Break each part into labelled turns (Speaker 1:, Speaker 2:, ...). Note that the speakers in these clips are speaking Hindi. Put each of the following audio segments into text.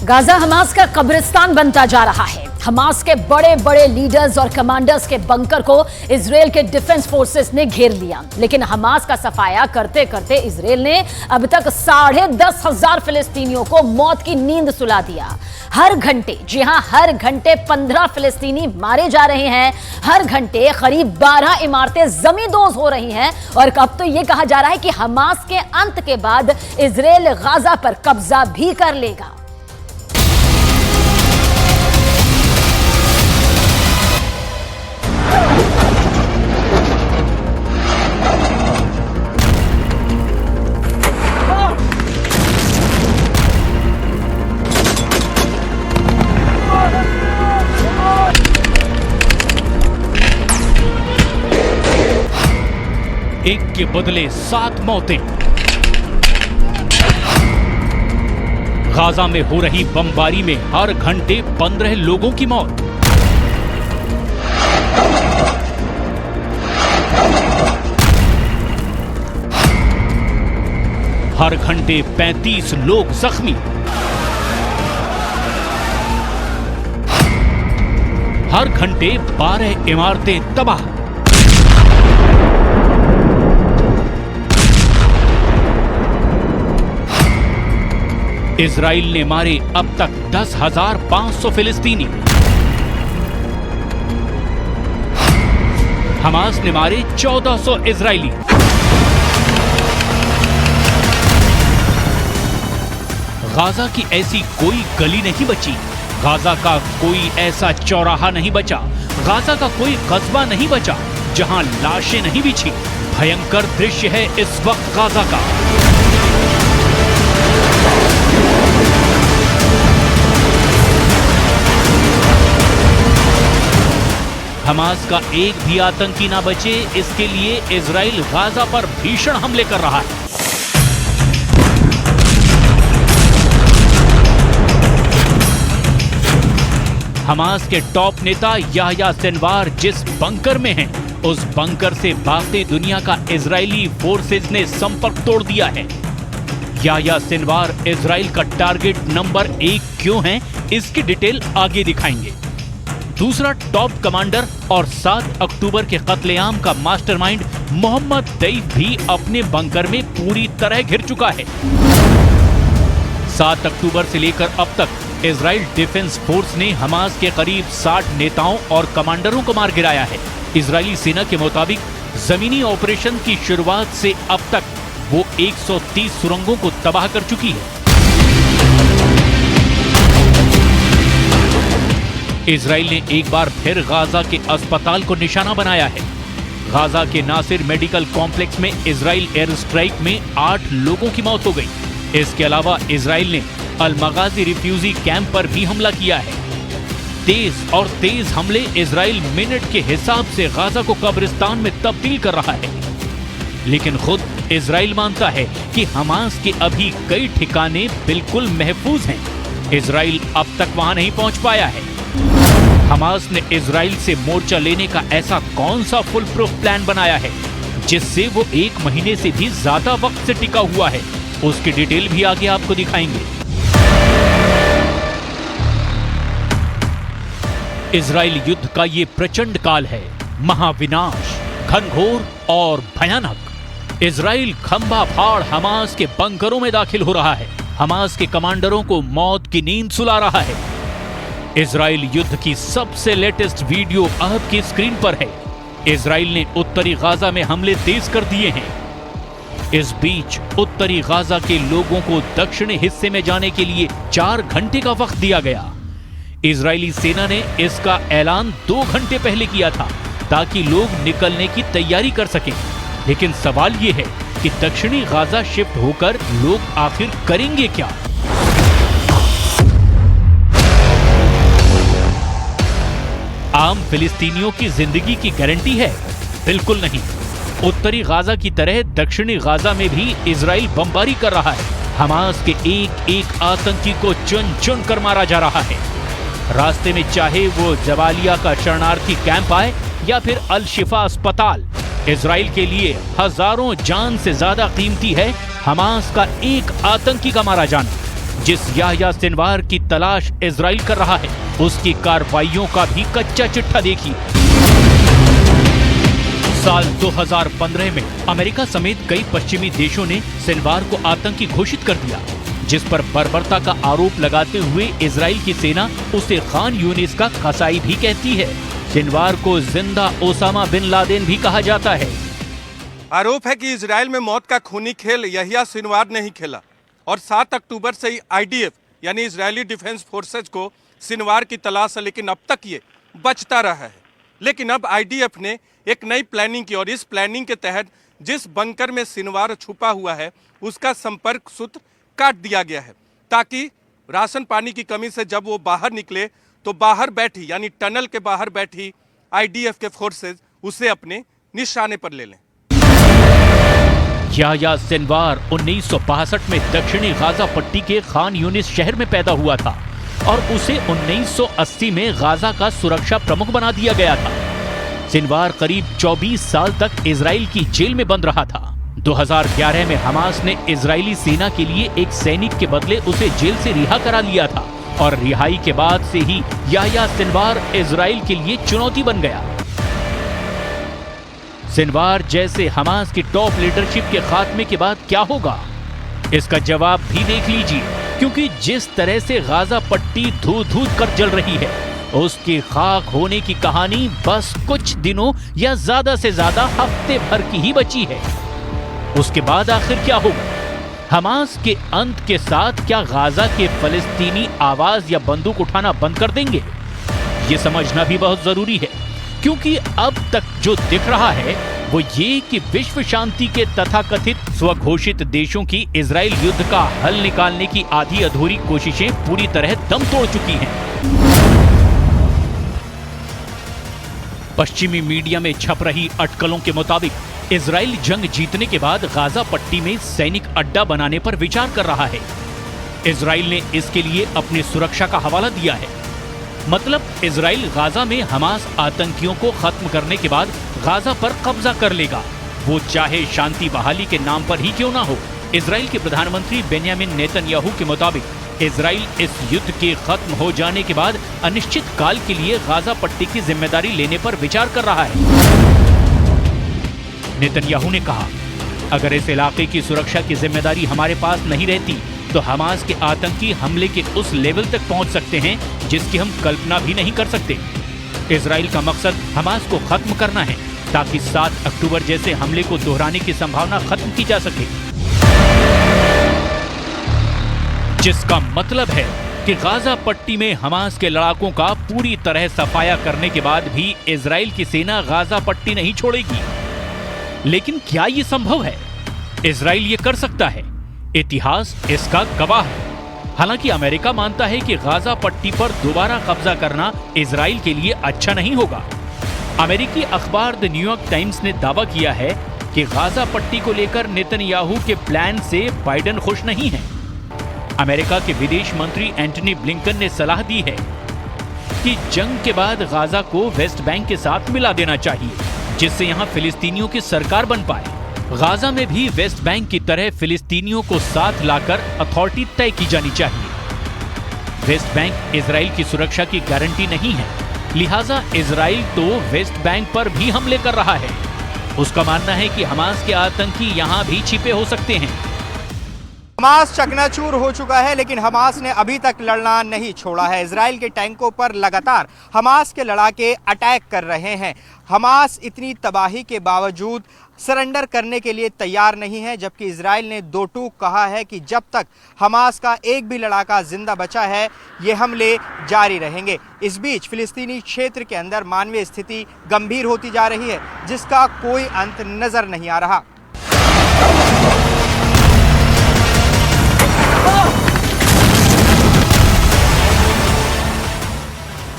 Speaker 1: गाजा हमास का कब्रिस्तान बनता जा रहा है। हमास के बड़े बड़े लीडर्स और कमांडर्स के बंकर को इजराइल के डिफेंस फोर्सेस ने घेर लिया, लेकिन हमास का सफाया करते करते इजराइल ने अब तक 10,500 फिलिस्तीनियों को मौत की नींद सुला दिया। हर घंटे, जी हां, हर घंटे 15 फिलिस्तीनी मारे जा रहे हैं। हर घंटे करीब 12 इमारतें जमींदोज हो रही हैं और अब तो यह कहा जा रहा है कि हमास के अंत के बाद इजराइल गाजा पर कब्जा भी कर लेगा।
Speaker 2: एक के बदले 7 मौतें। गाजा में हो रही बमबारी में हर घंटे 15 लोगों की मौत। हर घंटे 35 लोग जख्मी। हर घंटे 12 इमारतें तबाह। इजराइल ने मारे अब तक 10,500 फिलिस्तीनी। हमास ने मारे 1,400 इजरायली। गाजा की ऐसी कोई गली नहीं बची, गाजा का कोई ऐसा चौराहा नहीं बचा, गाजा का कोई कस्बा नहीं बचा जहां लाशें नहीं बिछी। भयंकर दृश्य है इस वक्त गाजा का। हमास का एक भी आतंकी ना बचे, इसके लिए इजराइल गाजा पर भीषण हमले कर रहा है। हमास के टॉप नेता याह्या सिनवार जिस बंकर में हैं, उस बंकर से बाकी दुनिया का इजरायली फोर्सेस ने संपर्क तोड़ दिया है। याह्या सिनवार इजराइल का टारगेट नंबर 1 क्यों है, इसकी डिटेल आगे दिखाएंगे। दूसरा टॉप कमांडर और 7 अक्टूबर के कत्लेआम का मास्टरमाइंड मोहम्मद दैफ भी अपने बंकर में पूरी तरह घिर चुका है। 7 अक्टूबर से लेकर अब तक इजराइल डिफेंस फोर्स ने हमास के करीब 60 नेताओं और कमांडरों को मार गिराया है। इजरायली सेना के मुताबिक जमीनी ऑपरेशन की शुरुआत से अब तक वो 130 सुरंगों को तबाह कर चुकी है। इजराइल ने एक बार फिर गाजा के अस्पताल को निशाना बनाया है। गाजा के नासिर मेडिकल कॉम्प्लेक्स में इजराइल एयर स्ट्राइक में 8 लोगों की मौत हो गई। इसके अलावा इजराइल ने अल मगाजी रिफ्यूजी कैंप पर भी हमला किया है। तेज हमले इजराइल मिनट के हिसाब से गाजा को कब्रिस्तान में तब्दील कर रहा है। लेकिन खुद इजराइल मानता है कि हमास के अभी कई ठिकाने बिल्कुल महफूज हैं। इजराइल अब तक वहां नहीं पहुंच पाया है। हमास ने इजराइल से मोर्चा लेने का ऐसा कौन सा फुल प्रूफ प्लान बनाया है जिससे वो 1 महीने से भी ज्यादा वक्त से टिका हुआ है, उसकी डिटेल भी आगे आपको दिखाएंगे। इजराइल युद्ध का ये प्रचंड काल है, महाविनाश, घनघोर और भयानक। इजराइल खंभा फाड़ हमास के बंकरों में दाखिल हो रहा है। हमास के कमांडरों को मौत की नींद सुला रहा है। इजराइल युद्ध की सबसे लेटेस्ट वीडियो आपकी स्क्रीन पर है। इजराइल ने उत्तरी गाजा में हमले तेज कर दिए हैं। इस बीच उत्तरी गाजा के लोगों को दक्षिणी हिस्से में जाने के लिए 4 घंटे का वक्त दिया गया। इजरायली सेना ने इसका ऐलान 2 घंटे पहले किया था ताकि लोग निकलने की तैयारी कर सकें। लेकिन सवाल यह है कि दक्षिणी गाजा शिफ्ट होकर लोग आखिर करेंगे क्या? आम फिलिस्तीनियों की जिंदगी की गारंटी है? बिल्कुल नहीं। उत्तरी गाजा की तरह दक्षिणी गाजा में भी इजराइल बमबारी कर रहा है। हमास के एक एक आतंकी को चुन चुन कर मारा जा रहा है। रास्ते में चाहे वो जबालिया का शरणार्थी कैंप आए या फिर अल शिफा अस्पताल, इजराइल के लिए हजारों जान से ज्यादा कीमती है हमास का एक आतंकी का मारा जाना। जिस याह्या सिनवार की तलाश इजराइल कर रहा है, उसकी कार्रवाइयों का भी कच्चा चिट्ठा देखिए। साल 2015 में अमेरिका समेत कई पश्चिमी देशों ने सिनवार को आतंकी घोषित कर दिया, जिस पर बर्बरता का आरोप लगाते हुए इजराइल की सेना उसे खान यूनिस का कसाई भी कहती है। सिनवार को जिंदा ओसामा बिन लादेन भी कहा जाता है।
Speaker 3: आरोप है कि इजराइल में मौत का खूनी खेल याह्या सिनवार ने ही खेला और 7 अक्टूबर से ही आईडीएफ यानी इजरायली डिफेंस फोर्सेज को सिनवार की तलाश है, लेकिन अब तक ये बचता रहा है। लेकिन अब आईडीएफ ने एक नई प्लानिंग की और इस प्लानिंग के तहत जिस बंकर में सिनवार छुपा हुआ है उसका संपर्क सूत्र काट दिया गया है, ताकि राशन पानी की कमी से जब वो बाहर निकले तो बाहर बैठी यानी टनल के बाहर बैठी आईडीएफ के फोर्सेज उसे अपने निशाने पर ले लें।
Speaker 2: याह्या सिनवार 1962 में दक्षिणी गाजा पट्टी के खान यूनिस शहर में पैदा हुआ था और उसे 1980 में गाजा का सुरक्षा प्रमुख बना दिया गया था। सिनवार करीब 24 साल तक इजराइल की जेल में बंद रहा था। 2011 में हमास ने इजरायली सेना के लिए एक सैनिक के बदले उसे जेल से रिहा करा लिया था और रिहाई के बाद से ही याह्या सिनवार इजराइल के लिए चुनौती बन गया। सिनवार जैसे हमास की टॉप लीडरशिप के खात्मे के बाद क्या होगा, इसका जवाब भी देख लीजिए, क्योंकि जिस तरह से गाजा पट्टी धू-धू कर जल रही है, उसकी खाक होने की कहानी बस कुछ दिनों या ज्यादा से ज्यादा हफ्ते भर की ही बची है। उसके बाद आखिर क्या होगा? हमास के अंत के साथ क्या गाजा के फलस्तीनी आवाज या बंदूक उठाना बंद कर देंगे? ये समझना भी बहुत जरूरी है, क्योंकि अब तक जो दिख रहा है वो ये कि विश्व शांति के तथाकथित स्वघोषित देशों की इजराइल युद्ध का हल निकालने की आधी अधूरी कोशिशें पूरी तरह दम तोड़ चुकी हैं। पश्चिमी मीडिया में छप रही अटकलों के मुताबिक इजराइल जंग जीतने के बाद गाजा पट्टी में सैनिक अड्डा बनाने पर विचार कर रहा है। इजराइल ने इसके लिए अपनी सुरक्षा का हवाला दिया है। मतलब इजराइल गाजा में हमास आतंकियों को खत्म करने के बाद गाजा पर कब्जा कर लेगा, वो चाहे शांति बहाली के नाम पर ही क्यों ना हो। इजराइल के प्रधानमंत्री बेन्यामिन नेतन्याहू के मुताबिक इजराइल इस युद्ध के खत्म हो जाने के बाद अनिश्चित काल के लिए गाजा पट्टी की जिम्मेदारी लेने पर विचार कर रहा है। नेतन्याहू ने कहा, अगर इस इलाके की सुरक्षा की जिम्मेदारी हमारे पास नहीं रहती तो हमास के आतंकी हमले के उस लेवल तक पहुंच सकते हैं जिसकी हम कल्पना भी नहीं कर सकते। इजराइल का मकसद हमास को खत्म करना है ताकि 7 अक्टूबर जैसे हमले को दोहराने की संभावना खत्म की जा सके, जिसका मतलब है कि गाजा पट्टी में हमास के लड़ाकों का पूरी तरह सफाया करने के बाद भी इजराइल की सेना गाजा पट्टी नहीं छोड़ेगी। लेकिन क्या ये संभव है? इजराइल ये कर सकता है, इतिहास इसका गवाह है। हालांकि अमेरिका मानता है कि गाजा पट्टी पर दोबारा कब्जा करना इजराइल के लिए अच्छा नहीं होगा। अमेरिकी अखबार द न्यूयॉर्क टाइम्स ने दावा किया है कि गाजा पट्टी को लेकर नेतन्याहू के प्लान से बाइडेन खुश नहीं है। अमेरिका के विदेश मंत्री एंटनी ब्लिंकन ने सलाह दी है कि जंग के बाद गाजा को वेस्ट बैंक के साथ मिला देना चाहिए, जिससे यहां फिलिस्तीनियों की सरकार बन पाए। गाजा में भी वेस्ट बैंक की तरह फिलिस्तीनियों को साथ लाकर अथॉरिटी तय की जानी चाहिए। वेस्ट बैंक इजराइल की सुरक्षा की गारंटी नहीं है, लिहाजा इजराइल तो वेस्ट बैंक पर भी हमले कर रहा है। उसका मानना है कि हमास के आतंकी यहां भी छिपे हो सकते हैं।
Speaker 4: हमास चकनाचूर हो चुका है, लेकिन हमास ने अभी तक लड़ना नहीं छोड़ा है। इजराइल के टैंकों पर लगातार हमास के लड़ाके अटैक कर रहे हैं। हमास इतनी तबाही के बावजूद सरेंडर करने के लिए तैयार नहीं है, जबकि इजराइल ने दो टूक कहा है कि जब तक हमास का एक भी लड़ाका जिंदा बचा है ये हमले जारी रहेंगे। इस बीच फिलिस्तीनी क्षेत्र के अंदर मानवीय स्थिति गंभीर होती जा रही है, जिसका कोई अंत नजर नहीं आ रहा।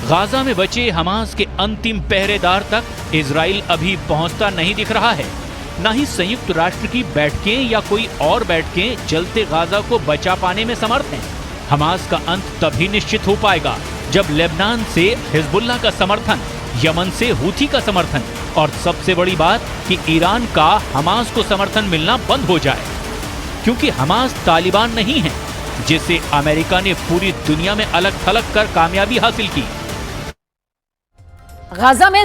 Speaker 2: गाजा में बचे हमास के अंतिम पहरेदार तक इजराइल अभी पहुंचता नहीं दिख रहा है। न ही संयुक्त राष्ट्र की बैठकें या कोई और बैठकें जलते गाजा को बचा पाने में समर्थ हैं। हमास का अंत तभी निश्चित हो पाएगा जब लेबनान से हिजबुल्लाह का समर्थन, यमन से हूथी का समर्थन और सबसे बड़ी बात कि ईरान का हमास को समर्थन मिलना बंद हो जाए। क्योंकि हमास तालिबान नहीं है, जिससे अमेरिका ने पूरी दुनिया में अलग थलग कर कामयाबी हासिल की।
Speaker 1: गाजा में